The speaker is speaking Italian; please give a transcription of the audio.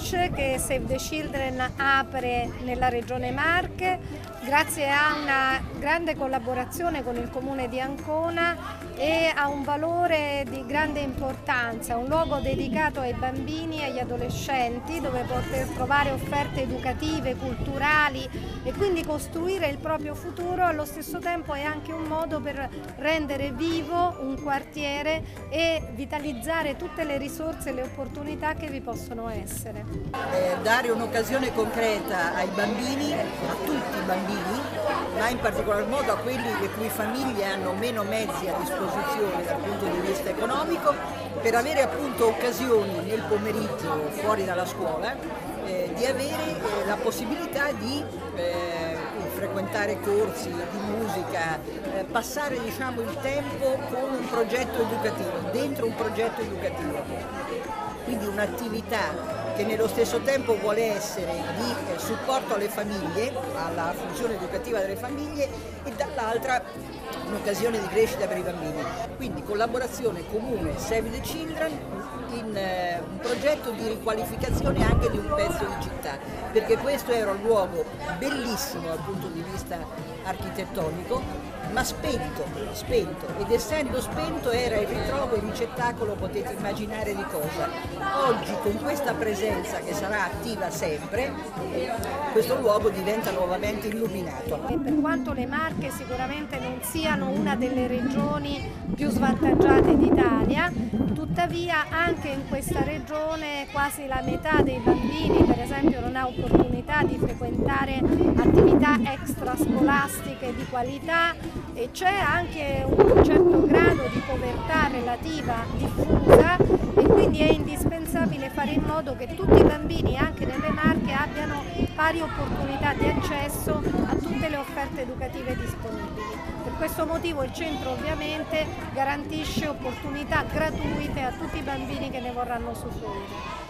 creche che Save the Children apre nella regione Marche grazie a una grande collaborazione con il comune di Ancona e a un valore di grande importanza, un luogo dedicato ai bambini e agli adolescenti dove poter trovare offerte educative, culturali e quindi costruire il proprio futuro. Allo stesso tempo è anche un modo per rendere vivo un quartiere e vitalizzare tutte le risorse e le opportunità che vi possono essere. Dare un'occasione concreta ai bambini, a tutti i bambini, ma in particolar modo a quelli le cui famiglie hanno meno mezzi a disposizione dal punto di vista economico, per avere appunto occasioni nel pomeriggio fuori dalla scuola di avere la possibilità di frequentare corsi di musica, passare diciamo il tempo con un progetto educativo, dentro un progetto educativo. Quindi un'attività che nello stesso tempo vuole essere di supporto alle famiglie, alla funzione educativa delle famiglie e dall'altra un'occasione di crescita per i bambini. Quindi collaborazione comune Save the Children in un progetto di riqualificazione anche di un pezzo di città, perché questo era un luogo bellissimo dal punto di vista architettonico, ma spento, ed essendo spento era il ritrovo, il ricettacolo, potete immaginare di cosa. Oggi con questa presenza che sarà attiva sempre, questo luogo diventa nuovamente illuminato. E per quanto le Marche sicuramente non siano una delle regioni più svantaggiate d'Italia, tuttavia anche in questa regione quasi la metà dei bambini per esempio non ha opportunità di frequentare attività extrascolastiche di qualità e c'è anche un certo grado di povertà relativa diffusa e quindi è indispensabile fare in modo che tutti i bambini anche nelle Marche abbiano pari opportunità di accesso a tutte le offerte educative disponibili. Per questo motivo il centro ovviamente garantisce opportunità gratuite a tutti i bambini che ne vorranno usufruire.